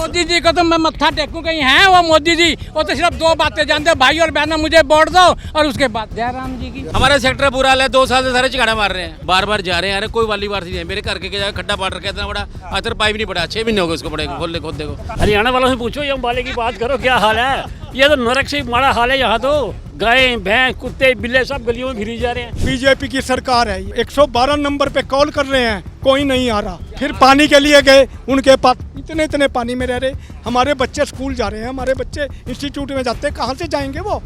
मोदी जी को तो मैं मत्था टेकूं, कहीं है वो मोदी जी? वो तो सिर्फ दो बातें जानते हैं, भाई और बहना मुझे वोट दो, और उसके बाद जयराम जी की। हमारा सेक्टर बुरा हाल है, 2 साल से सारे चिकाड़ा मार रहे हैं, बार बार जा रहे हैं। अरे कोई वाली बार नहीं है, मेरे घर के जगह खड्डा पाट रखा है इतना बड़ा, आज तक पाइप नहीं पड़ा, 6 महीने हो गए उसको पड़े खोलने खोदने को। हरियाणा वालों से पूछो, ये अम्बाले की बात करो, क्या हाल है? ये तो नरक से बड़ा हाल है यहाँ तो। गाय भैंस कुत्ते बिल्ले सब गलियों में घिरी जा रहे हैं। बीजेपी की सरकार है, 112 नंबर पे कॉल कर रहे हैं, कोई नहीं आ रहा। फिर पानी के लिए गए, उनके पास इतने पानी में रह रहे। हमारे बच्चे स्कूल जा रहे हैं, हमारे बच्चे इंस्टीट्यूट में जाते हैं, कहाँ से जाएंगे वो?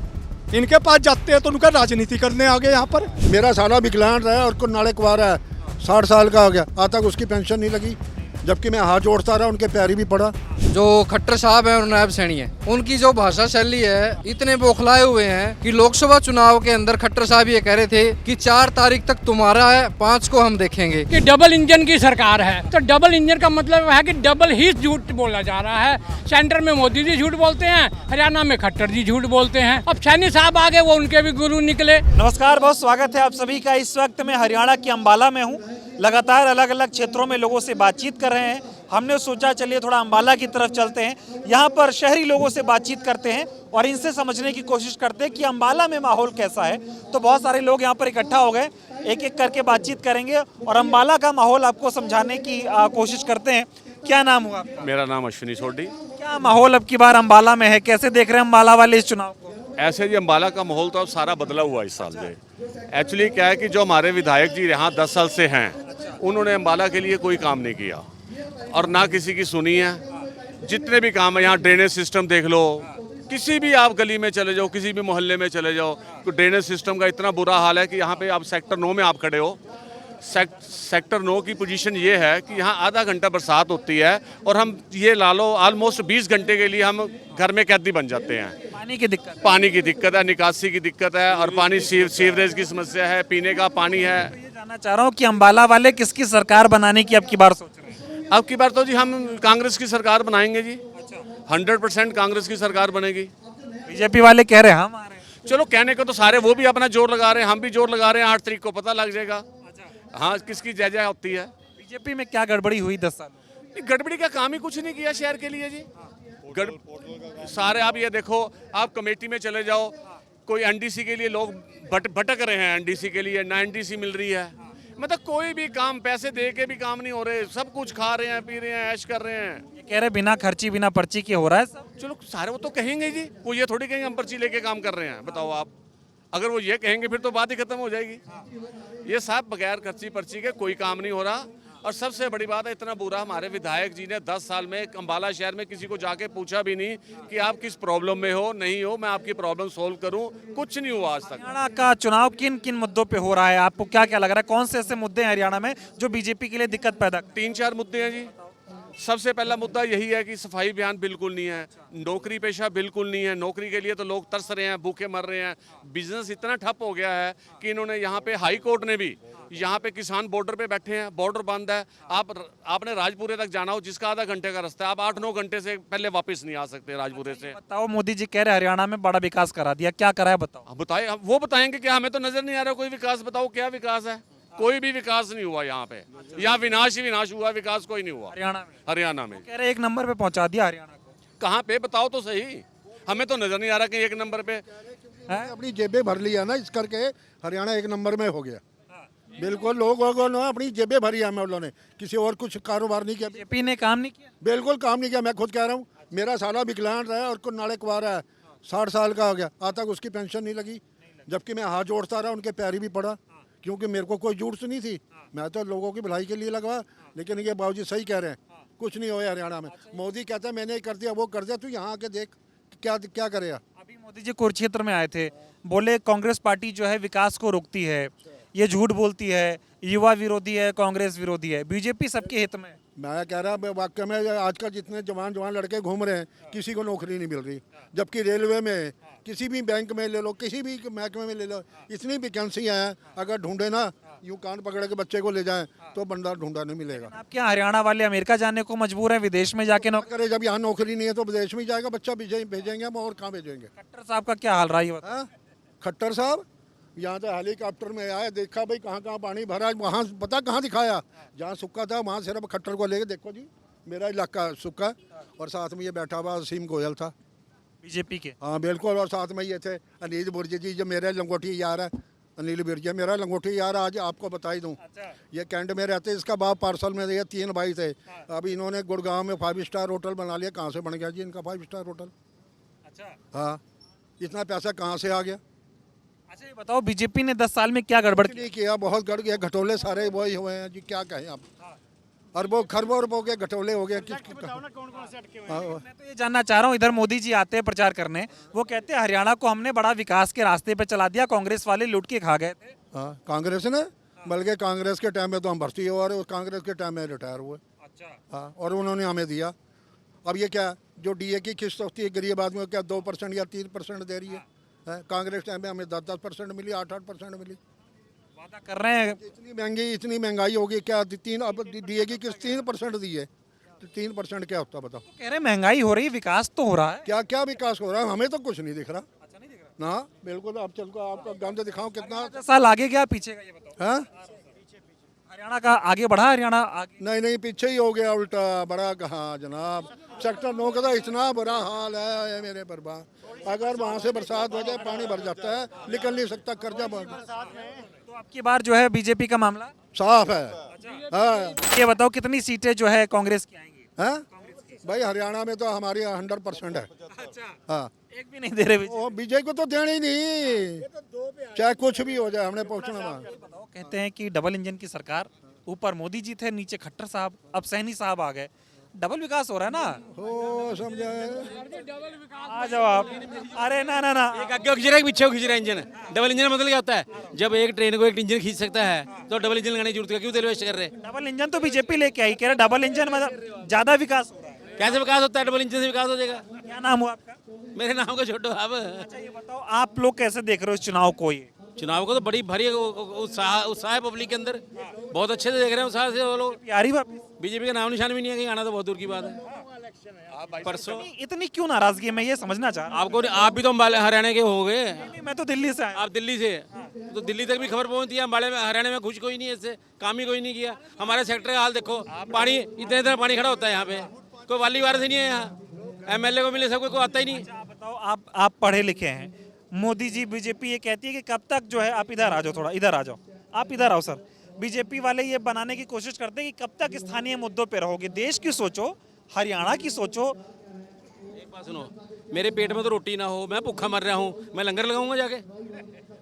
इनके पास जाते हैं तो उनका राजनीति करने आ गए यहाँ पर। मेरा साला विकलांग है और को नाले कुआरा है, 60 साल का हो गया, आज तक उसकी पेंशन नहीं लगी, जबकि मैं हाथ जोड़ता रहा, उनके पैर भी पड़ा। जो खट्टर साहब हैं और नायब सैनी है, उनकी जो भाषा शैली है, इतने बौखलाए हुए हैं कि लोकसभा चुनाव के अंदर खट्टर साहब ये कह रहे थे कि 4 तारीख तक तुम्हारा है, 5 को हम देखेंगे। कि डबल इंजन की सरकार है, तो डबल इंजन का मतलब है कि डबल ही झूठ बोला जा रहा है। सेंटर में मोदी जी झूठ बोलते हैं, हरियाणा में खट्टर जी झूठ बोलते हैं। अब सैनी साहब आगे, वो उनके भी गुरु निकले। नमस्कार, बहुत स्वागत है आप सभी का। इस वक्त मैं हरियाणा के अंबाला में हूँ। लगातार अलग अलग क्षेत्रों में लोगों से बातचीत कर रहे हैं। हमने सोचा चलिए थोड़ा अंबाला की तरफ चलते हैं, यहाँ पर शहरी लोगों से बातचीत करते हैं और इनसे समझने की कोशिश करते हैं कि अंबाला में माहौल कैसा है। तो बहुत सारे लोग यहाँ पर इकट्ठा हो गए, एक एक करके बातचीत करेंगे और अंबाला का माहौल आपको समझाने की कोशिश करते हैं। क्या नाम हुआ आपका? मेरा नाम अश्विनी सोडी। क्या माहौल अब की बार अंबाला में है, कैसे देख रहे हैं अंबाला वाले इस चुनाव को? ऐसे जी अंबाला का माहौल तो अब सारा बदला हुआ इस साल से। एक्चुअली क्या है कि जो हमारे विधायक जी यहाँ 10 साल से हैं, उन्होंने अंबाला के लिए कोई काम नहीं किया और ना किसी की सुनी है। जितने भी काम है यहाँ, ड्रेनेज सिस्टम देख लो, किसी भी आप गली में चले जाओ, किसी भी मोहल्ले में चले जाओ, तो ड्रेनेज सिस्टम का इतना बुरा हाल है कि यहाँ पे आप सेक्टर 9 में आप खड़े हो। सेक्टर 9 की पोजीशन ये है कि यहाँ आधा घंटा बरसात होती है और हम ये ला लो ऑलमोस्ट 20 घंटे के लिए हम घर में कैदी बन जाते हैं। पानी की दिक्कत है, निकासी की दिक्कत है और पानी सीवरेज की समस्या है, पीने का पानी है। ये जानना चाह रहा हूँ कि अंबाला वाले किसकी सरकार बनाने की अब की बार सोच रहे हैं? अब की बार तो जी हम कांग्रेस की सरकार बनाएंगे जी। 100% कांग्रेस की सरकार बनेगी। बीजेपी वाले कह रहे हैं हम आ रहे हैं। चलो कहने को तो सारे, वो भी अपना जोर लगा रहे हैं, हम भी जोर लगा रहे हैं। 8 तारीख को पता लग जाएगा हाँ किसकी जय जय होती है। बीजेपी में क्या गड़बड़ी हुई 10 साल? गड़बड़ी का काम ही कुछ नहीं किया शहर के लिए जी। सारे आप ये देखो, आप कमेटी में चले जाओ, कोई एनडीसी के लिए लोग भटक रहे हैं, एनडीसी के लिए ना एनडीसी मिल रही है। मतलब कोई भी काम पैसे दे के भी काम नहीं हो रहे, सब कुछ खा रहे हैं, पी रहे हैं, ऐश कर रहे हैं। ये कह रहे बिना खर्ची बिना पर्ची के हो रहा है सब। चलो सारे वो तो कहेंगे जी, वो ये थोड़ी कहेंगे हम पर्ची लेके काम कर रहे हैं। बताओ आप, अगर वो ये कहेंगे फिर तो बात ही खत्म हो जाएगी। ये सब बगैर खर्ची पर्ची के कोई काम नहीं हो रहा। और सबसे बड़ी बात है, इतना बुरा हमारे विधायक जी ने 10 साल में अंबाला शहर में किसी को जाके पूछा भी नहीं कि आप किस प्रॉब्लम में हो, नहीं हो, मैं आपकी प्रॉब्लम सोल्व करूं। कुछ नहीं हुआ आज तक। हरियाणा का चुनाव किन किन मुद्दों पे हो रहा है, आपको क्या क्या लग रहा है? कौन से ऐसे मुद्दे हैं हरियाणा में जो बीजेपी के लिए दिक्कत पैदा? 3-4 मुद्दे हैं जी। सबसे पहला मुद्दा यही है कि सफाई अभियान बिल्कुल नहीं है, नौकरी पेशा बिल्कुल नहीं है। नौकरी के लिए तो लोग तरस रहे हैं, भूखे मर रहे हैं। बिजनेस इतना ठप हो गया है कि इन्होंने यहाँ पे हाई कोर्ट ने भी, यहाँ पे किसान बॉर्डर पे बैठे हैं, बॉर्डर बंद है। आपने राजपुरे तक जाना हो, जिसका आधा घंटे का रास्ता है, आप 8-9 घंटे से पहले वापस नहीं आ सकते राजपुरे से। बताओ, मोदी जी कह रहे हरियाणा में बड़ा विकास करा दिया, क्या करा है बताओ? बताए, वो बताएंगे कि हमें तो नजर नहीं आ रहा कोई विकास। बताओ क्या विकास है? कोई भी विकास नहीं हुआ यहाँ पे। यहाँ विनाश ही विनाश हुआ, विकास कोई नहीं हुआ हरियाणा में। कह रहे 1 नंबर पे पहुंचा दिया हरियाणा को। कहाँ पे बताओ तो सही, हमें तो नजर नहीं आ रहा कि 1 नंबर पे। अपनी जेबें भर लिया ना, इस करके हरियाणा 1 नंबर में हो गया। बिल्कुल, लोगों ने अपनी जेबें भरी है, हम लोगों ने किसी और कुछ कारोबार नहीं किया। बीजेपी ने काम नहीं किया, बिल्कुल काम नहीं किया। मैं खुद कह रहा हूँ, मेरा साला विकलांग है और को नाले कुआरा है, 60 साल का हो गया, आज तक उसकी पेंशन नहीं लगी, जबकि मैं हाथ जोड़ता रहा, उनके पैर भी पड़ा, क्योंकि मेरे को कोई जरूरत नहीं थी। मैं तो लोगों की भलाई के लिए लगवा। लेकिन ये बाबूजी सही कह रहे हैं, कुछ नहीं होया हरियाणा में। मोदी कहता है मैंने कर दिया, वो कर दिया, तू यहाँ आके देख क्या करेगा। अभी मोदी जी कुरुक्षेत्र में आए थे, बोले कांग्रेस पार्टी जो है विकास को रोकती है, ये झूठ बोलती है, युवा विरोधी है, कांग्रेस विरोधी है। बीजेपी सबके हित में। मैं कह रहा वाकई में आजकल जितने जवान लड़के घूम रहे हैं, किसी को नौकरी नहीं मिल रही, जबकि रेलवे में, किसी भी बैंक में ले लो, किसी भी महकमे में ले लो, इतनी वैकेंसी है। अगर ढूंढे ना, यूं कान पकड़ के बच्चे को ले जाएं तो बंदा ढूंढा नहीं मिलेगा। आप क्या हरियाणा वाले अमेरिका जाने को मजबूर है, विदेश में जाके नौकरी करे? जब यहाँ नौकरी नहीं है तो विदेश में जाएगा बच्चा, भेजेंगे हम, और कहाँ भेजेंगे? खट्टर साहब का क्या हाल रहा है? खट्टर साहब यहाँ तो हेलीकॉप्टर में आया, देखा भाई कहाँ कहाँ पानी भरा, वहाँ पता कहाँ दिखाया, जहाँ सूखा था वहाँ सिर्फ खट्टर को लेके देखो जी मेरा इलाका सुक्का और साथ में ये बैठा हुआ असीम गोयल था। बीजेपी के। हाँ बिल्कुल, और साथ में ये थे अनिल बुर्ज जी जो मेरे लंगोटी यार है। अनिल बुर्ज मेरा लंगोटी यार, आज आपको बता ही दूँ। ये कैंट में रहते, इसका बाप पार्सल में ये 3 भाई थे। अब इन्होंने गुड़गांव में 5 स्टार होटल बना लिया। कहाँ से बन गया जी इनका 5 स्टार होटल? अच्छा हाँ, इतना पैसा कहाँ से आ गया? अच्छा, ये बताओ बीजेपी ने 10 साल में क्या गड़बड़ की? नहीं किया, बहुत गड़ गया। घटोले सारे वही हुए हैं जी, क्या कहें आप। अरबों खरबों अरबों के घटोले हो गए। मैं तो ये जानना चाह रहा हूँ, इधर मोदी जी आते हैं प्रचार करने, वो कहते हैं हरियाणा को हमने बड़ा विकास के रास्ते पे चला दिया, कांग्रेस वाले लूट के खा गए थे। हाँ, कांग्रेस ने, बल्कि कांग्रेस के टाइम में तो हम भर्ती हुए और कांग्रेस के टाइम में रिटायर हुए। अच्छा, हाँ, और उन्होंने हमें दिया। अब ये क्या, जो डीए की किस्त होती है गरीब आदमी को, क्या 2% या 3% दे रही है? कांग्रेस टाइम में हमें 10% मिली, 8% मिली। वादा कर रहे हैं। इतनी महंगाई होगी क्या? अब डीए की किस्त 3% दी है, तो 3% क्या होता बताओ? कह रहे हैं महंगाई हो रही है, विकास तो हो रहा है। क्या क्या विकास हो रहा है? हमें तो कुछ नहीं दिख रहा। अच्छा, नहीं दिख रहा। ना बिल्कुल। आप चल को आपका गंद दिखाओ कितना। 10 साल आगे गया पीछे का, ये बताओ। है हरियाणा का आगे बढ़ा, हरियाणा आगे। नहीं नहीं, पीछे ही हो गया उल्टा। बड़ा कहाँ जनाब, सेक्टर 9 का इतना बुरा हाल है मेरे परबा। अगर वहाँ से बरसात हो जाए पानी भर जाता है, निकल नहीं सकता, कर्जा बढ़। तो अब की बार जो है बीजेपी का मामला साफ है। हाँ, ये बताओ कितनी सीटें जो है कांग्रेस की आएंगी? हैं? भाई हरियाणा में तो हमारी 100% है। अच्छा, हाँ, एक भी नहीं दे रहे बीजेपी। वो बीजेपी को तो देनी नहीं, चाहे कुछ भी हो जाए, हमने पहुँचना वहाँ। बताओ, कहते हैं कि डबल इंजन की सरकार, ऊपर मोदी जी थे, नीचे खट्टर साहब, अब सैनी साहब आ गए, डबल विकास हो रहा है ना। हो समझे। आ जाओ आप। अरे ना ना ना, एक आगे खींच रहा है, एक पीछे खींच रहा है इंजन। डबल इंजन मतलब क्या होता है? जब एक ट्रेन को एक इंजन खींच सकता है तो डबल इंजन लगाने की जरूरत है, क्यों तेल वेस्ट कर रहे हैं? डबल इंजन तो बीजेपी लेके आई, कह रहे डबल इंजन मतलब ज्यादा विकास हो रहा है। कैसे विकास होता है? डबल इंजन से विकास हो जाएगा? क्या नाम हुआ आपका? मेरे नाम को छोड़ो आप। अच्छा, ये बताओ आप लोग कैसे देख रहे हो इस चुनाव को? ये चुनाव को तो बड़ी भारी उत्साह है पब्लिक के अंदर, बहुत अच्छे से देख रहे हैं उत्साह से वो लोग। यारी वापस बीजेपी का नाम निशान भी नहीं है, कहीं आना तो बहुत दूर की बात है। परसों इतनी क्यों नाराजगी है, मैं ये समझना चाह रहा आपको, आप भी तो हरियाणा के हो गए। हूँ। मैं तो दिल्ली से आया। आप दिल्ली से, तो दिल्ली तक भी खबर पहुंचती है। अम्बाड़े में, हरियाणा में कुछ कोई नहीं है, इससे काम ही कोई नहीं किया। हमारे सेक्टर का हाल देखो, पानी इतने इतना पानी खड़ा होता है यहाँ पे, कोई वाली वारस ही नहीं है यहाँ। एमएलए को मिले सब, कोई आता ही नहीं। आप बताओ, आप पढ़े लिखे हैं, मोदी जी बीजेपी ये कहती है कि कब तक जो है, आप इधर आ जाओ, थोड़ा इधर आ जाओ, आप इधर आओ सर। बीजेपी वाले ये बनाने की कोशिश करते हैं कि कब तक स्थानीय मुद्दों पे रहोगे, देश की सोचो, हरियाणा की सोचो। एक बात सुनो, मेरे पेट में तो रोटी ना हो, मैं भूखा मर रहा हूँ, मैं लंगर लगाऊंगा जाके?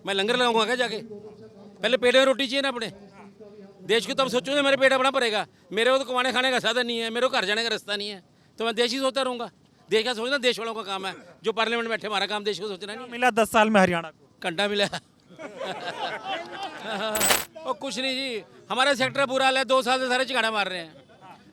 मैं लंगर लगाऊंगा क्या जाके? पहले पेट में रोटी चाहिए ना अपने देश को, तब सोचो मेरे पेट अपना भरेगा। मेरे को तो कमाने खाने का साधन नहीं है, मेरे को घर जाने का रास्ता नहीं है, तो मैं देश ही सोचता रहूँगा। देश का सोचना देश वालों का काम है, जो पार्लियामेंट में बैठे, हमारा काम देश को सोचना नहीं। मिला 10 साल में हरियाणा को घंटा मिला और कुछ नहीं जी, हमारा सेक्टर बुरा हाल है। 2 साल से सारे चिगाड़े मार रहे हैं,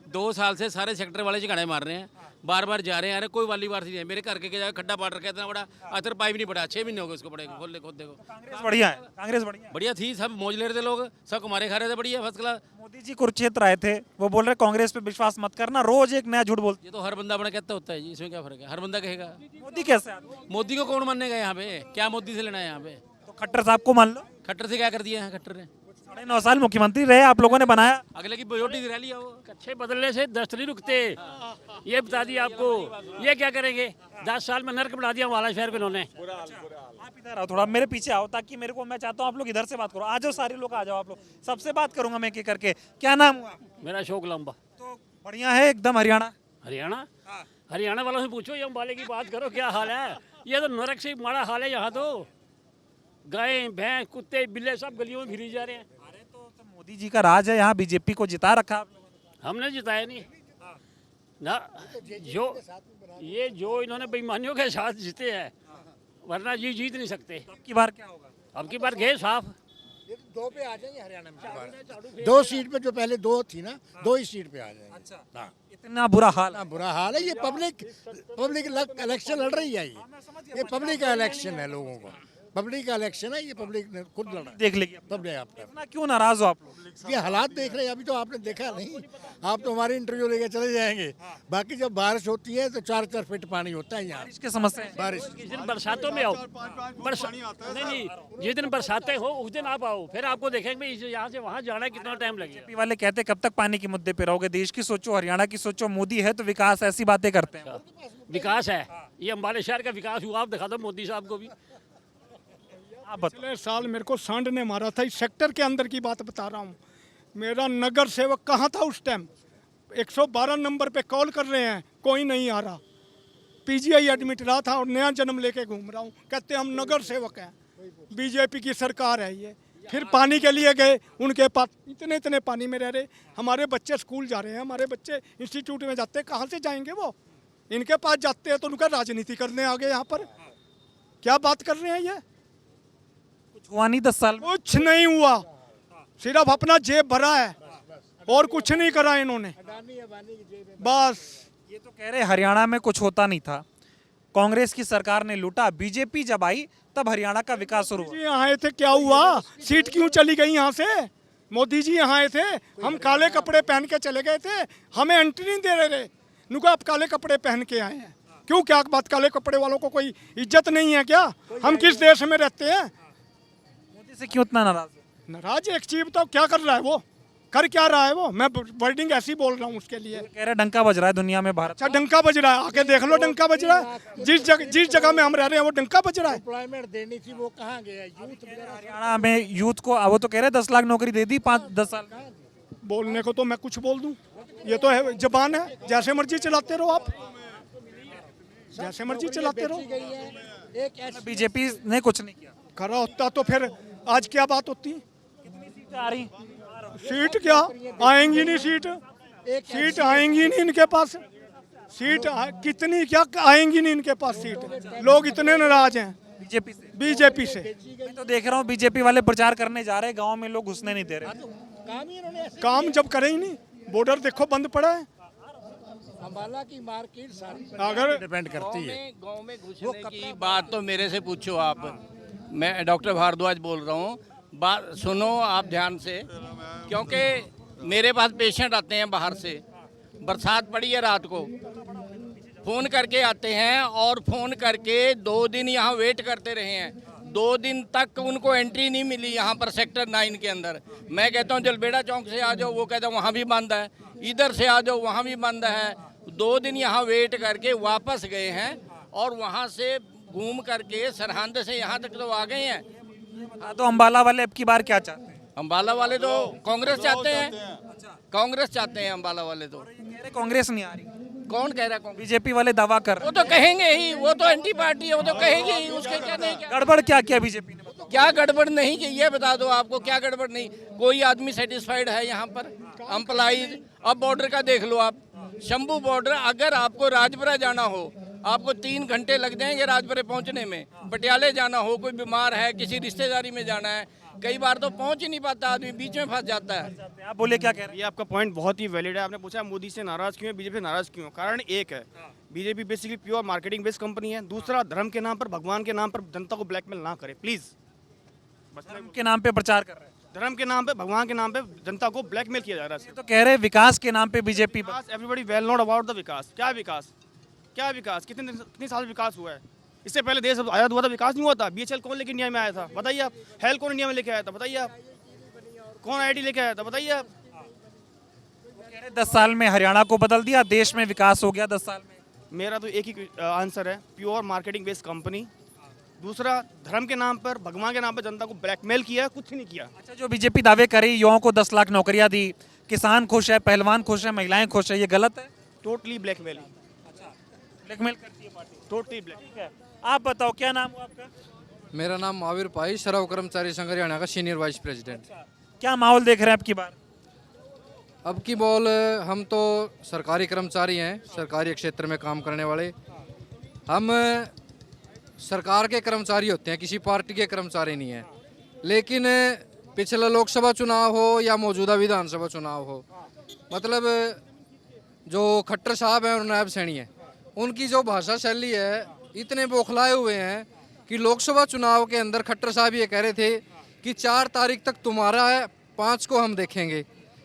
2 साल से सारे सेक्टर वाले चिगाड़े मार रहे हैं, बार बार जा रहे हैं। अरे कोई वाली बार नहीं है, मेरे घर के जगह खड्डा पाट रखा है इतना बड़ा, आखिर पाइप नहीं पड़ा, 6 महीने हो गए उसको पड़े खोल खुद देखो। कांग्रेस बढ़िया है, कांग्रेस बढ़िया है। बढ़िया थी, सब मौज ले रहे थे लोग, सब कुमारे खा रहे थे, बढ़िया फर्स्ट क्लास। मोदी जी कुरुक्षेत्र आए थे, वो बोल रहे कांग्रेस पे विश्वास मत करना, रोज एक नया झूठ बोलते। ये तो हर बंदा अपना कहता होता है जी, इसमें क्या फर्क है? हर बंदा कहेगा। मोदी कैसे आदमी? मोदी को कौन मानेगा यहाँ पे? क्या मोदी से लेना है यहाँ पे? तो खट्टर साहब को मान लो, खट्टर से क्या कर दिया है? खट्टर ने 9.5 साल मुख्यमंत्री रहे, आप लोगों ने बनाया। अगले की रोटी गिरा लिया वो। अच्छे बदलने से दस्त नहीं रुकते, ये बता दिया आपको। ये क्या करेंगे? 10 साल में नर्क बना दिया वाला शहर को इन्होंने। आप इधर आओ, थोड़ा मेरे पीछे आओ, ताकि मेरे को, मैं चाहता हूँ आप लोग इधर से बात करो। आ जाओ सारे लोग, आ जाओ आप लोग, सबसे बात करूंगा मैं एक करके। क्या नाम हुआ? मेरा शौक लंबा। तो बढ़िया है एकदम हरियाणा। हरियाणा, हरियाणा वालों से पूछो, ये अम्बाले की बात करो, क्या हाल है? ये तो नरक से माड़ा हाल है यहाँ तो। गाय भैंस कुत्ते बिल्ले सब गलियों में फिरी जा रहे हैं। अरे तो मोदी जी का राज है यहाँ, बीजेपी को जिता रखा आप लोगों ने। हमने जिताया नहीं ना, जो इन्होंने बेईमानियों के साथ जीते हैं, वरना ये जीत नहीं सकते। तो अब की बार क्या होगा? अब की बार गए साफ। 2 पे आ जाएंगे हरियाणा में। 2 सीट पे, जो पहले 2 थी ना, 2 ही सीट पे आ जाएंगे। अच्छा, हाँ, इतना बुरा हाल इतना बुरा हाल है। ये पब्लिक इलेक्शन लड़ रही है, ये पब्लिक का इलेक्शन है लोगों को। पब्लिक का इलेक्शन है, ये पब्लिक ने खुद लड़ा। देख लेगी तब ले आपने इतना क्यों नाराज हो आप लोग? ये हालात देख रहे हैं, अभी तो आपने देखा नहीं, आप तो हमारी इंटरव्यू लेके चले जाएंगे। बाकी जब बारिश होती है तो 4-4 फीट पानी होता है यहाँ। बारिश की समस्या है। बारिश जिस दिन बरसातों में आओ, नहीं, जिस दिन बरसातें हो उस दिन आप आओ, फिर आपको देखेंगे यहाँ से वहाँ जाना है कितना टाइम लगेगा। बीजेपी वाले कहते हैं कब तक पानी के मुद्दे पे रहोगे, देश की सोचो, हरियाणा की सोचो, मोदी है तो विकास, ऐसी बातें करते हैं। विकास है, ये अम्बाला शहर का विकास हुआ, आप दिखा दो मोदी साहब को भी। आप बताओ। पिछले साल मेरे को सांड ने मारा था, इस सेक्टर के अंदर की बात बता रहा हूँ। मेरा नगर सेवक कहाँ था उस टाइम? 112 नंबर पे कॉल कर रहे हैं, कोई नहीं आ रहा। पीजीआई एडमिट रहा था और नया जन्म लेके घूम रहा हूँ, कहते हम नगर सेवक हैं, बीजेपी की सरकार है ये। फिर पानी के लिए गए, उनके पास इतने इतने पानी में रह रहे। हमारे बच्चे स्कूल जा रहे हैं, हमारे बच्चे इंस्टीट्यूट में जाते हैं, कहाँ से जाएंगे वो? इनके पास जाते हैं तो उनका राजनीति करने आ गए यहाँ पर। क्या बात कर रहे हैं ये? कुछ हुआ नहीं 10 साल में? कुछ नहीं हुआ, सिर्फ अपना जेब भरा है और कुछ नहीं करा इन्होंने, बस। ये तो कह रहे हरियाणा में कुछ होता नहीं था, कांग्रेस की सरकार ने लूटा, बीजेपी जब आई तब हरियाणा का विकास शुरू हुआ। जी यहाँ आए थे, क्या हुआ? सीट क्यों चली गई यहाँ से? मोदी जी यहाँ आए थे, हम काले कपड़े पहन के चले गए थे, हमें एंट्री नहीं दे रहे थे। नुका आप काले कपड़े पहन के आए हैं, क्यों? क्या बात, काले कपड़े वालों को कोई इज्जत नहीं है क्या? हम किस देश में रहते हैं? मोदी से क्यों इतना नाराज है? नाराज एक चीज तो क्या कर रहा है वो, कर क्या रहा है वो? मैं वर्डिंग ऐसी बोल रहा हूँ उसके लिए। कह रहे डंका बज रहा है दुनिया में, भारत। अच्छा डंका बज रहा है, आके देख लो डंका बज रहा है। जिस जगह में हम रह रहे हैं वो डंका बज रहा है। एम्प्लॉयमेंट देनी थी, वो कहाँ गया? यूथ हरियाणा में यूथ को, वो तो कह रहे 10 लाख नौकरी दे दी 5-10 साल में। बोलने को तो मैं कुछ बोल दूं, ये तो है जबान है, जैसे मर्जी चलाते रहो आप, जैसे मर्जी चलाते रहो। बीजेपी ने कुछ नहीं किया। करा होता तो फिर आज क्या बात होती? आ रही सीट क्या आएंगी नहीं, सीट आएंगी नहीं इनके पास, कितनी क्या आएंगी नहीं इनके पास सीट। लोग इतने नाराज हैं बीजेपी से। मैं तो देख रहा हूँ बीजेपी वाले प्रचार करने जा रहे हैं, गांव में लोग घुसने नहीं दे रहे। काम जब करे ही नहीं, बॉर्डर देखो बंद पड़ा है। अम्बाला की मार्केट सारी अगर डिपेंड करती है। गांव में घुसने की बात तो मेरे से पूछो आप, मैं डॉक्टर भारद्वाज बोल रहा हूँ। बात सुनो आप ध्यान से, क्योंकि मेरे पास पेशेंट आते हैं बाहर से, बरसात पड़ी है रात को, फ़ोन करके आते हैं और फ़ोन करके 2 दिन यहाँ वेट करते रहे हैं। 2 दिन तक उनको एंट्री नहीं मिली यहाँ पर सेक्टर 9 के अंदर। मैं कहता हूँ जलबेड़ा चौक से आ जाओ, वो कहता है वहाँ भी बंद है, इधर से आ जाओ वहाँ भी बंद है। 2 दिन यहाँ वेट करके वापस गए हैं और वहाँ से घूम करके सरहंद से यहाँ तक तो आ गए हैं। हाँ, तो अम्बाला वाले अब की बार क्या चाहते हैं? अम्बाला वाले तो कांग्रेस चाहते हैं, कांग्रेस चाहते हैं अम्बाला वाले तो। कह रहे कांग्रेस नहीं आ रही। कौन कह रहा है कांग्रेस? बीजेपी वाले दावा कर रहे वो तो कहेंगे ही, वो तो एंटी पार्टी है, वो तो कहेंगे ही, उसके क्या नहीं। हैं। गड़बड़ क्या किया बीजेपी ने? क्या गड़बड़ नहीं की ये बता दो, आपको क्या गड़बड़ नहीं? कोई आदमी सेटिस्फाइड है यहाँ पर? एम्प्लॉइज, अब बॉर्डर का देख लो आप, शंभू बॉर्डर, अगर आपको राजपुरा जाना हो आपको 3 घंटे लग जाएंगे राजपुरे पहुँचने में। पटियाले जाना हो, कोई बीमार है, किसी रिश्तेदारी में जाना है, कई बार तो पहुँच ही नहीं पाता आदमी, बीच में फंस जाता है। आप बोले क्या कह रहे हैं? ये आपका पॉइंट बहुत ही वैलिड है। आपने पूछा मोदी से नाराज क्यों है, बीजेपी से नाराज क्यों है? कारण एक है, BJP basically pure marketing based company है। दूसरा, धर्म के नाम पर, भगवान के नाम पर जनता को ब्लैकमेल ना करे प्लीज। धर्म के नाम पे प्रचार कर रहे हैं। धर्म के नाम पे, भगवान के नाम पे जनता को ब्लैकमेल किया जा रहा है। तो कह रहे हैं विकास के नाम पे BJP. Everybody well note about the vikas. क्या विकास, क्या विकास? कितने साल विकास हुआ है? इससे पहले देश आज़ाद हुआ था, विकास नहीं हुआ था? BHL कौन लेके इंडिया में आया था बताइए आप? हेल कौन इंडिया में लेके आया था बताइए आप? कौन IIT लेके आया था बताइए आप? 10 साल में हरियाणा को बदल दिया, देश में विकास हो गया 10 साल में। मेरा तो एक ही आंसर है, प्योर मार्केटिंग बेस्ड कंपनी। दूसरा, धर्म के नाम पर, भगवान के नाम पर जनता को ब्लैकमेल किया, कुछ नहीं किया। अच्छा, जो बीजेपी दावे करी युवाओं को 10 लाख नौकरियां दी, किसान खुश है, पहलवान खुश है, महिलाएं खुश है, ये गलत है? टोटली ब्लैकमेल, ब्लैकमेल करती है पार्टी। Totally black. आप बताओ क्या नाम हुआ आपका? मेरा नाम महावीर पाई, श्रम कर्मचारी संघ हरियाणा का सीनियर वाइस प्रेसिडेंट। क्या माहौल देख रहे हैं अब की बार? अब की बॉल, हम तो सरकारी कर्मचारी हैं, सरकारी क्षेत्र में काम करने वाले। हम सरकार के कर्मचारी होते हैं, किसी पार्टी के कर्मचारी नहीं हैं। लेकिन पिछला लोकसभा चुनाव हो या मौजूदा विधानसभा चुनाव हो, मतलब जो खट्टर साहब हैं और नायब सैनी हैं, उनकी जो भाषा शैली है, इतने बौखलाए हुए हैं कि लोकसभा चुनाव के अंदर खट्टर साहब ये कह रहे थे कि 4 तारीख तक तुम्हारा है, 5 को हम देखेंगे,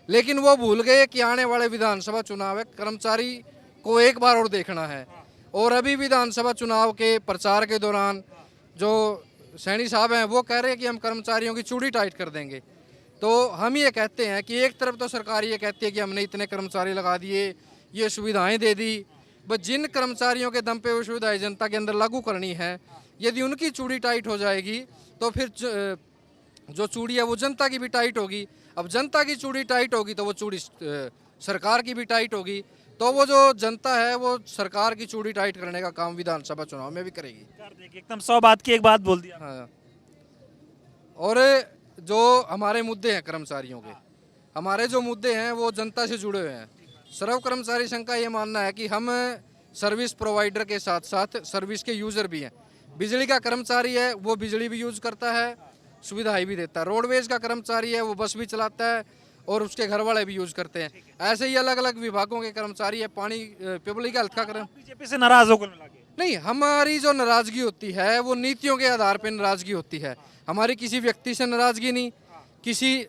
लेकिन वो भूल गए कि आने वाले विधानसभा चुनाव है, कर्मचारी को एक बार और देखना है। और अभी विधानसभा चुनाव के प्रचार के दौरान जो सैनी साहब हैं वो कह रहे हैं कि हम कर्मचारियों की चूड़ी टाइट कर देंगे। तो हम ये कहते हैं कि एक तरफ तो सरकार ये कहती है कि हमने इतने कर्मचारी लगा दिए, ये सुविधाएं दे दी, बस जिन कर्मचारियों के दम पे वो सुविधाएं जनता के अंदर लागू करनी है, यदि उनकी चूड़ी टाइट हो जाएगी तो फिर जो चूड़ी है वो जनता की भी टाइट होगी। अब जनता की चूड़ी टाइट होगी तो वो चूड़ी सरकार की भी टाइट होगी, तो वो जो जनता है वो सरकार की चूड़ी टाइट करने का काम विधानसभा चुनाव में भी करेगी। एकदम 100 बात की एक बात बोल दिया। हाँ, और जो हमारे मुद्दे हैं कर्मचारियों के, हमारे जो मुद्दे हैं वो जनता से जुड़े हुए हैं। सर्व कर्मचारी संघ का ये मानना है कि हम सर्विस प्रोवाइडर के साथ साथ सर्विस के यूज़र भी हैं। बिजली का कर्मचारी है वो बिजली भी यूज़ करता है, सुविधाएं भी देता है। रोडवेज का कर्मचारी है वो बस भी चलाता है और उसके घर वाले भी यूज़ करते हैं। ऐसे ही अलग अलग विभागों के कर्मचारी है। पानी पब्लिक हेल्थ का बीजेपी से नाराज हो कुल मिला के? नहीं, हमारी जो नाराज़गी होती है वो नीतियों के आधार पर नाराज़गी होती है। हमारी किसी व्यक्ति से नाराज़गी नहीं, किसी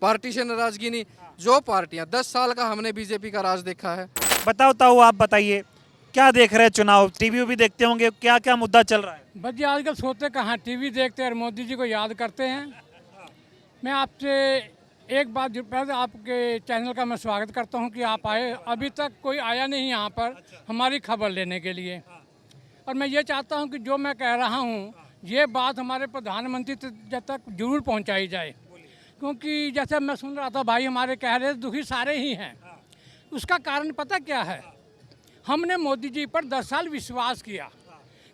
पार्टी से नाराज़गी नहीं। जो पार्टियां 10 साल का हमने बीजेपी का राज देखा है। बताओ आप बताइए क्या देख रहे हैं? चुनाव टीवी भी देखते होंगे, क्या क्या मुद्दा चल रहा है? बस जी आजकल सोते कहाँ, टीवी देखते हैं और मोदी जी को याद करते हैं। मैं आपसे एक बात पहले आपके चैनल का मैं स्वागत करता हूं कि आप आए। अभी तक कोई आया नहीं यहाँ पर हमारी खबर लेने के लिए, और मैं ये चाहता हूं कि जो मैं कह रहा हूं ये बात हमारे प्रधानमंत्री तक जरूर पहुँचाई जाए, क्योंकि जैसे मैं सुन रहा था भाई हमारे कह रहे दुखी सारे ही हैं। उसका कारण पता क्या है? हमने मोदी जी पर 10 साल विश्वास किया,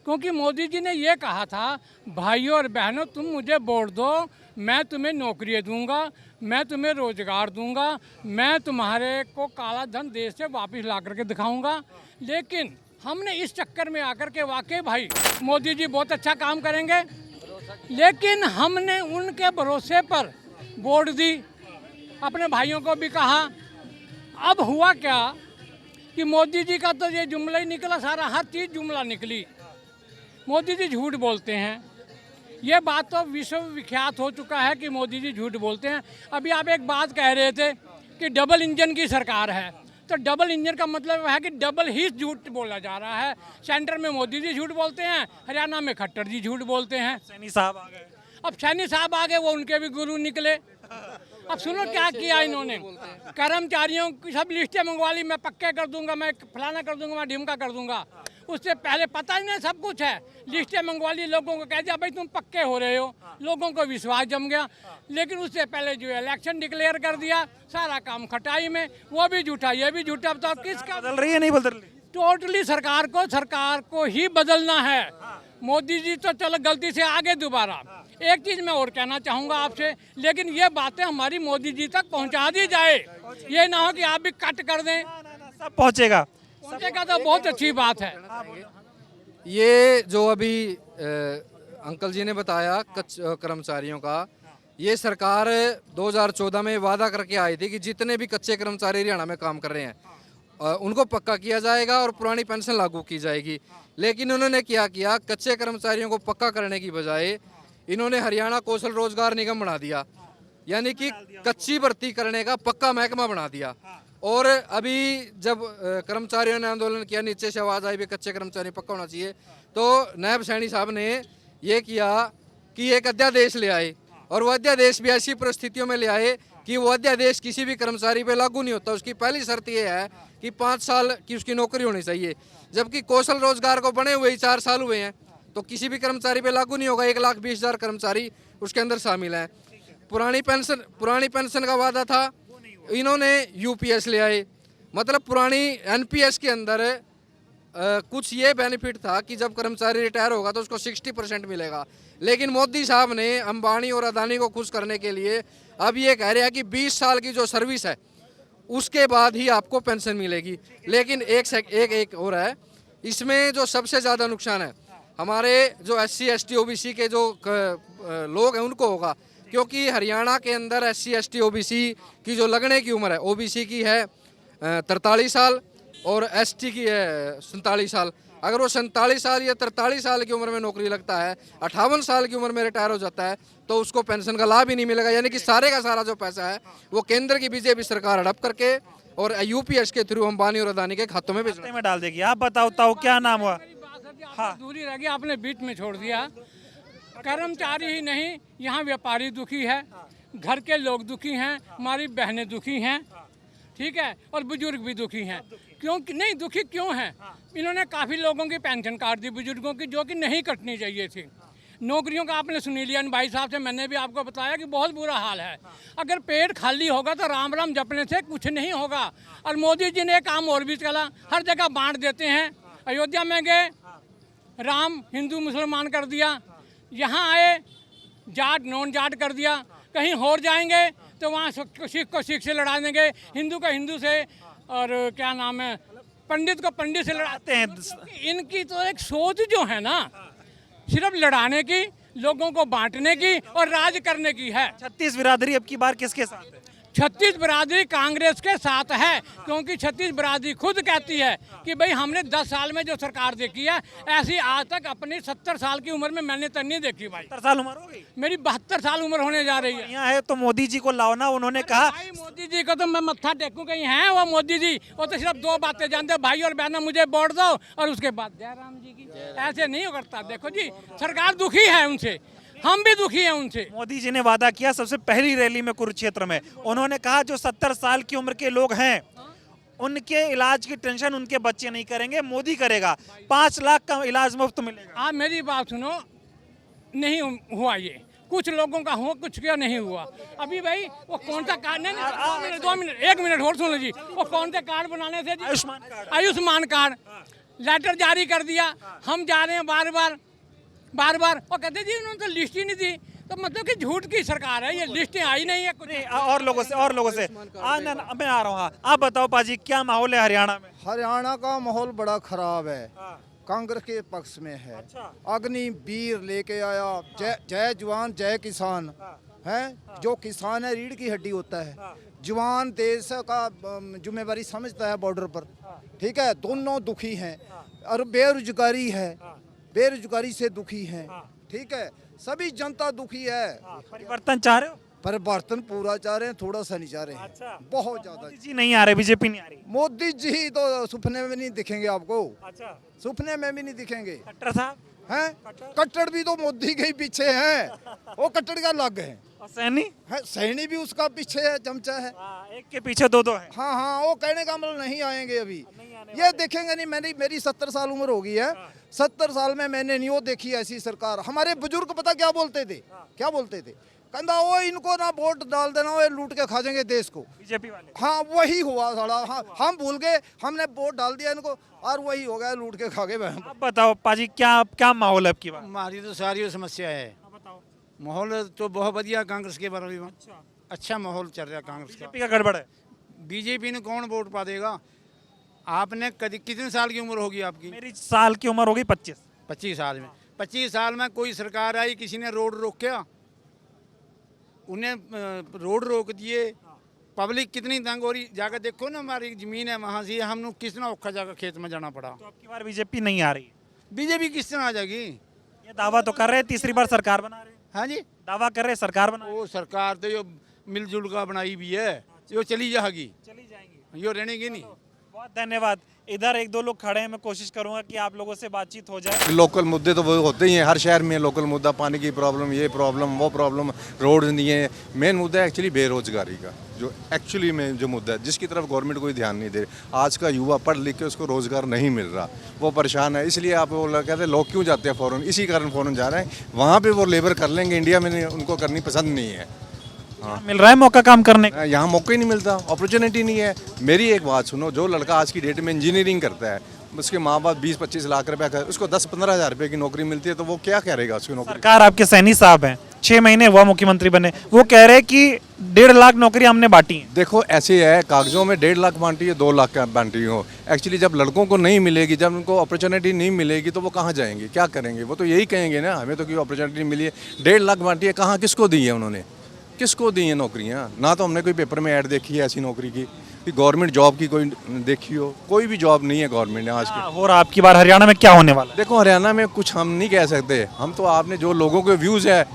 क्योंकि मोदी जी ने ये कहा था भाइयों और बहनों तुम मुझे वोट दो, मैं तुम्हें नौकरी दूंगा, मैं तुम्हें रोजगार दूंगा, मैं तुम्हारे को काला धन देश से वापस ला करके दिखाऊंगा। लेकिन हमने इस चक्कर में आकर के वाकई भाई मोदी जी बहुत अच्छा काम करेंगे, लेकिन हमने उनके भरोसे पर वोट दी, अपने भाइयों को भी कहा। अब हुआ क्या कि मोदी जी का तो ये जुमला ही निकला, सारा हर चीज़ जुमला निकली। मोदी जी झूठ बोलते हैं, ये बात तो विश्व विख्यात हो चुका है कि मोदी जी झूठ बोलते हैं। अभी आप एक बात कह रहे थे कि डबल इंजन की सरकार है, तो डबल इंजन का मतलब है कि डबल ही झूठ बोला जा रहा है। सेंटर में मोदी जी झूठ बोलते हैं, हरियाणा में खट्टर जी झूठ बोलते हैं। सैनी साहब आ गए। अब सैनी साहब आ गए, वो उनके भी गुरु निकले। अब सुनो क्या किया इन्होंने, कर्मचारियों की सब लिस्टें मंगवा ली, मैं पक्के कर दूंगा, मैं फलाना कर दूंगा, मैं ढिमका कर दूंगा। उससे पहले पता ही नहीं सब कुछ है, लिस्टें मंगवा ली, लोगों को कह दिया भाई तुम पक्के हो रहे हो, लोगों को विश्वास जम गया। लेकिन उससे पहले जो इलेक्शन डिक्लेयर कर दिया, सारा काम खटाई में, वो भी झूठा ये भी झूठा। अब तो किसका बदल रही है नहीं बदल रही? टोटली सरकार को ही बदलना है। मोदी जी तो चलो गलती से आगे दोबारा। एक चीज़ मैं और कहना चाहूँगा आपसे, लेकिन ये बातें हमारी मोदी जी तक पहुँचा दी जाए, ये ना हो कि आप भी कट कर दें। सब पहुँचेगा तो बहुत अच्छी बात है। ये जो अभी अंकल जी ने बताया कर्मचारियों का, ये सरकार 2014 में वादा करके आई थी कि जितने भी कच्चे कर्मचारी हरियाणा में काम कर रहे हैं उनको पक्का किया जाएगा और पुरानी पेंशन लागू की जाएगी। लेकिन उन्होंने क्या किया, कच्चे कर्मचारियों को पक्का करने की बजाय इन्होंने हरियाणा कौशल रोजगार निगम बना दिया, यानी कि कच्ची भर्ती करने का पक्का महकमा बना दिया। और अभी जब कर्मचारियों ने आंदोलन किया, नीचे से आवाज़ आई भी कच्चे कर्मचारी पक्का होना चाहिए, तो नायब सैनी साहब ने ये किया कि एक अध्यादेश ले आए, और वो अध्यादेश भी ऐसी परिस्थितियों में ले आए कि वो अध्यादेश किसी भी कर्मचारी पे लागू नहीं होता। उसकी पहली शर्त ये है कि 5 साल की उसकी नौकरी होनी चाहिए, जबकि कौशल रोजगार को बने हुए ही 4 साल हुए हैं, तो किसी भी कर्मचारी पे लागू नहीं होगा। 1,20,000 कर्मचारी उसके अंदर शामिल हैं। पुरानी पेंशन का वादा था, इन्होंने यूपीएस ले आए, मतलब पुरानी एनपीएस के अंदर कुछ ये बेनिफिट था कि जब कर्मचारी रिटायर होगा तो उसको 60% मिलेगा। लेकिन मोदी साहब ने अंबानी और अदानी को खुश करने के लिए अब ये कह रहे हैं कि 20 साल की जो सर्विस है उसके बाद ही आपको पेंशन मिलेगी। लेकिन एक और है, इसमें जो सबसे ज़्यादा नुकसान है हमारे जो SC ST OBC के जो लोग हैं उनको होगा, क्योंकि हरियाणा के अंदर SC ST OBC की जो लगने की उम्र है, OBC की है 43 साल और ST की है 47 साल। अगर वो 47 साल या 43 साल की उम्र में नौकरी लगता है, 58 साल की उम्र में रिटायर हो जाता है, तो उसको पेंशन का लाभ ही नहीं मिलेगा। यानी कि सारे का सारा जो पैसा है वो केंद्र की बीजेपी सरकार हड़प करके और UPS के थ्रू अंबानी और अदानी के खातों में खाते में डाल देगी। आप बताओ ताऊ, क्या नाम हुआ? हाँ, दूरी रह गई, आपने बीच में छोड़ दिया। कर्मचारी ही नहीं, यहाँ व्यापारी दुखी है, घर के लोग दुखी हैं, हमारी बहनें दुखी हैं, ठीक है, और बुजुर्ग भी दुखी हैं। क्यों नहीं दुखी क्यों हैं? इन्होंने काफ़ी लोगों की पेंशन काट दी बुजुर्गों की, जो कि नहीं कटनी चाहिए थी। नौकरियों का आपने सुनी लिया भाई साहब से, मैंने भी आपको बताया कि बहुत बुरा हाल है। अगर पेट खाली होगा तो राम राम जपने से कुछ नहीं होगा। और मोदी जी ने काम और भी चला, हर जगह बांट देते हैं। अयोध्या में गए, राम हिंदू मुसलमान कर दिया, यहाँ आए जाट नॉन जाट कर दिया, कहीं और जाएंगे तो वहाँ सिख को सिख से लड़ा देंगे, हिंदू का हिंदू से, और क्या नाम है, पंडित को पंडित से लड़ाते हैं। इनकी तो एक सोच जो है ना, सिर्फ लड़ाने की, लोगों को बांटने की और राज करने की है। 36 बिरादरी अब की बार किसके साथ है? 36 बिरादरी कांग्रेस के साथ है, क्योंकि 36 बिरादरी खुद कहती है कि भाई हमने 10 साल में जो सरकार देखी है, ऐसी आज तक अपनी 70 साल की उम्र में मैंने तो नहीं देखी भाई। 70 साल उम्र हो गई? मेरी 72 साल उम्र होने जा रही है। यहाँ है तो मोदी जी को लाओ ना, उन्होंने कहा। भाई मोदी जी को तो मैं मत्था टेकूं, कहीं है वो मोदी जी? वो तो सिर्फ 2 बातें जानते, भाई और बहना मुझे वोट दो, और उसके बाद जय राम जी की। ऐसे नहीं करता। देखो जी, सरकार दुखी है उनसे, हम भी दुखी हैं उनसे। मोदी जी ने वादा किया सबसे पहली रैली में कुरुक्षेत्र में, उन्होंने कहा जो 70 साल की उम्र के लोग हैं उनके इलाज की टेंशन उनके बच्चे नहीं करेंगे, मोदी करेगा। 5 लाख का इलाज मुफ्त मिलेगा। आप मेरी बात सुनो, नहीं हुआ ये, कुछ लोगों का हुआ, कुछ का नहीं हुआ। अभी भाई वो कौन सा कार्ड, नहीं 2 मिनट 1 मिनट और सुन लीजिए, वो कौन से कार्ड बनाने से जी? आयुष्मान कार्ड लेटर जारी कर दिया। हम जा रहे हैं बार बार और कहते जी उन्होंने तो लिस्ट ही नहीं दी। तो मतलब कि झूठ की सरकार है ये, लिस्टें आई नहीं है कुछ। और लोगों से मैं आ रहा हूँ। आप बताओ पाजी, क्या माहौल है हरियाणा में? हरियाणा का माहौल बड़ा खराब है, कांग्रेस के पक्ष में है। अग्निवीर लेके आया, जय जवान जय किसान है। जो किसान है रीढ़ की हड्डी होता है, जवान देश का जिम्मेवारी समझता है बॉर्डर पर, ठीक है। दोनों दुखी हैं और बेरोजगारी है, बेरोजगारी से दुखी हैं, ठीक है। सभी जनता दुखी है। परिवर्तन चाह रहे हो? परिवर्तन पूरा चाह रहे हैं, थोड़ा सा नहीं चाह रहे हैं। अच्छा। बहुत ज्यादा। मोदी जी नहीं आ रहे, बीजेपी नहीं आ रही? मोदी जी तो सपने में नहीं दिखेंगे आपको। अच्छा, सपने में भी नहीं दिखेंगे। खट्टर साहब हैं? कट्टर भी तो मोदी के ही पीछे हैं, वो कट्टर का अलग है। और सैनी है, सैनी भी उसका पीछे है, चमचा है। एक के पीछे दो है। हाँ हाँ, वो कहने का मतलब नहीं आएंगे अभी, ये देखेंगे नहीं। मेरी 70 साल उम्र हो गई है, 70 साल में मैंने नहीं वो देखी ऐसी सरकार। हमारे बुजुर्ग पता क्या बोलते थे, क्या बोलते थे? कहता वो इनको ना वोट डाल देना, वो लूट के खा जाएंगे देश को, बीजेपी वाले। हाँ वही हुआ साला। हाँ, हम भूल गए, हमने वोट डाल दिया इनको और वही हो गया, लूट के खा गए। आप बताओ पाजी, क्या माहौल है आपकी बात? हमारी तो सारी समस्या है। माहौल तो बहुत बढ़िया कांग्रेस के बारे में, अच्छा माहौल चल रहा है कांग्रेस का। बीजेपी का गड़बड़ है। बीजेपी ने कौन वोट पा देगा? आपने कितने साल की उम्र होगी आपकी? मेरी साल की उम्र होगी 25। 25 साल में, 25 साल में कोई सरकार आई, किसी ने रोड रोका? उन्हें रोड रोक दिए, पब्लिक कितनी तंग हो रही। जाकर देखो ना, हमारी जमीन है वहाँ से हम लोग कितना औखा जाकर खेत में जाना पड़ा। तो आपकी बार बीजेपी नहीं आ रही? बीजेपी किस तरह आ जाएगी? ये दावा तो कर रहे हैं तीसरी बार सरकार बना रहे हैं। हाँ जी, दावा कर रहे हैं सरकार बना। वो सरकार तो जो मिलजुल का बनाई भी है, जो चली जाएगी, चली जाएंगी, यो रहनेगी नहीं। बहुत धन्यवाद। इधर 1-2 लोग खड़े हैं, मैं कोशिश करूंगा कि आप लोगों से बातचीत हो जाए। लोकल मुद्दे तो वो होते ही हैं, हर शहर में लोकल मुद्दा, पानी की प्रॉब्लम, ये प्रॉब्लम, वो प्रॉब्लम, रोड नहीं है। मेन मुद्दा है एक्चुअली बेरोजगारी का, जो एक्चुअली में जो मुद्दा है, जिसकी तरफ गवर्नमेंट कोई ध्यान नहीं दे रही। आज का युवा पढ़ लिख के उसको रोजगार नहीं मिल रहा, वो परेशान है। इसलिए आप वो कहते हैं लोग क्यों जाते हैं फॉरेन, इसी कारण फॉरेन जा रहे हैं। वहाँ पर वो लेबर कर लेंगे, इंडिया में उनको करनी पसंद नहीं है। हाँ, मिल रहा है मौका काम करने का? यहाँ मौका ही नहीं मिलता, अपॉर्चुनिटी नहीं है। मेरी एक बात सुनो, जो लड़का आज की डेट में इंजीनियरिंग करता है, उसके माँ बाप 20-25 लाख रुपया का, उसको 10-15 हज़ार रुपये की नौकरी मिलती है, तो वो क्या करेगा उसकी नौकरी? सरकार आपके सैनी साहब हैं, 6 महीने हुआ मुख्यमंत्री बने, वो कह रहे हैं कि 1.5 लाख नौकरी हमने बांटी है। देखो ऐसे है, कागजों में 1.5 लाख बांटी है, 2 लाख का बांटी हो। एक्चुअली जब लड़कों को नहीं मिलेगी, जब उनको अपॉर्चुनिटी नहीं मिलेगी, तो वो कहाँ जाएंगे, क्या करेंगे? वो तो यही कहेंगे ना, हमें तो कोई अपॉर्चुनिटी मिली है। 1.5 लाख बांटी है, कहाँ किसको दी है उन्होंने, किसको दी है नौकरियाँ? ना तो हमने कोई पेपर में ऐड देखी है ऐसी नौकरी की। कि गवर्नमेंट जॉब की कोई देखी हो, कोई भी जॉब नहीं है गवर्नमेंट ने आज के। और आपकी बार हरियाणा में क्या होने वाला है? देखो हरियाणा में कुछ हम नहीं कह सकते, हम तो आपने जो लोगों के व्यूज़ है,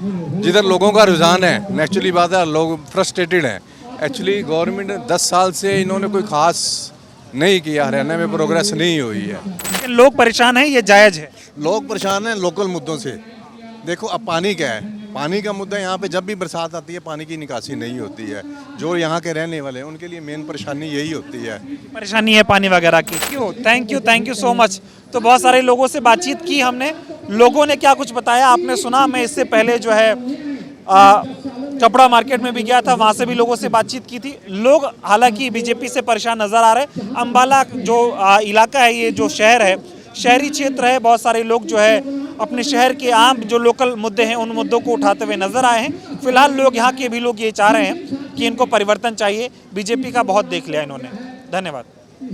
जिधर लोगों का रुझान है, नेचुरली बात है लोग फ्रस्ट्रेटेड हैं। एक्चुअली गवर्नमेंट 10 साल से इन्होंने कोई खास नहीं किया, हरियाणा में प्रोग्रेस नहीं हुई है। लेकिन लोग परेशान हैं, ये जायज़ है। लोग परेशान हैं लोकल मुद्दों से। देखो अब पानी क्या है, पानी का मुद्दा यहाँ पे जब भी बरसात आती है पानी की निकासी नहीं होती है। जो यहाँ के रहने वाले हैं उनके लिए मेन परेशानी यही होती है। परेशानी है पानी वगैरह की। Thank you so much. तो बहुत सारे लोगों से बातचीत की हमने, लोगों ने क्या कुछ बताया आपने सुना। मैं इससे पहले जो है कपड़ा मार्केट में भी गया था, वहाँ से भी लोगों से बातचीत की थी। लोग हालांकि बीजेपी से परेशान नज़र आ रहे हैं। अम्बाला जो इलाका है, ये जो शहर है, शहरी क्षेत्र है, बहुत सारे लोग जो है अपने शहर के आम जो लोकल मुद्दे हैं उन मुद्दों को उठाते हुए नजर आए हैं। फिलहाल लोग यहाँ के भी लोग ये चाह रहे हैं कि इनको परिवर्तन चाहिए। बीजेपी का बहुत देख लिया इन्होंने। धन्यवाद।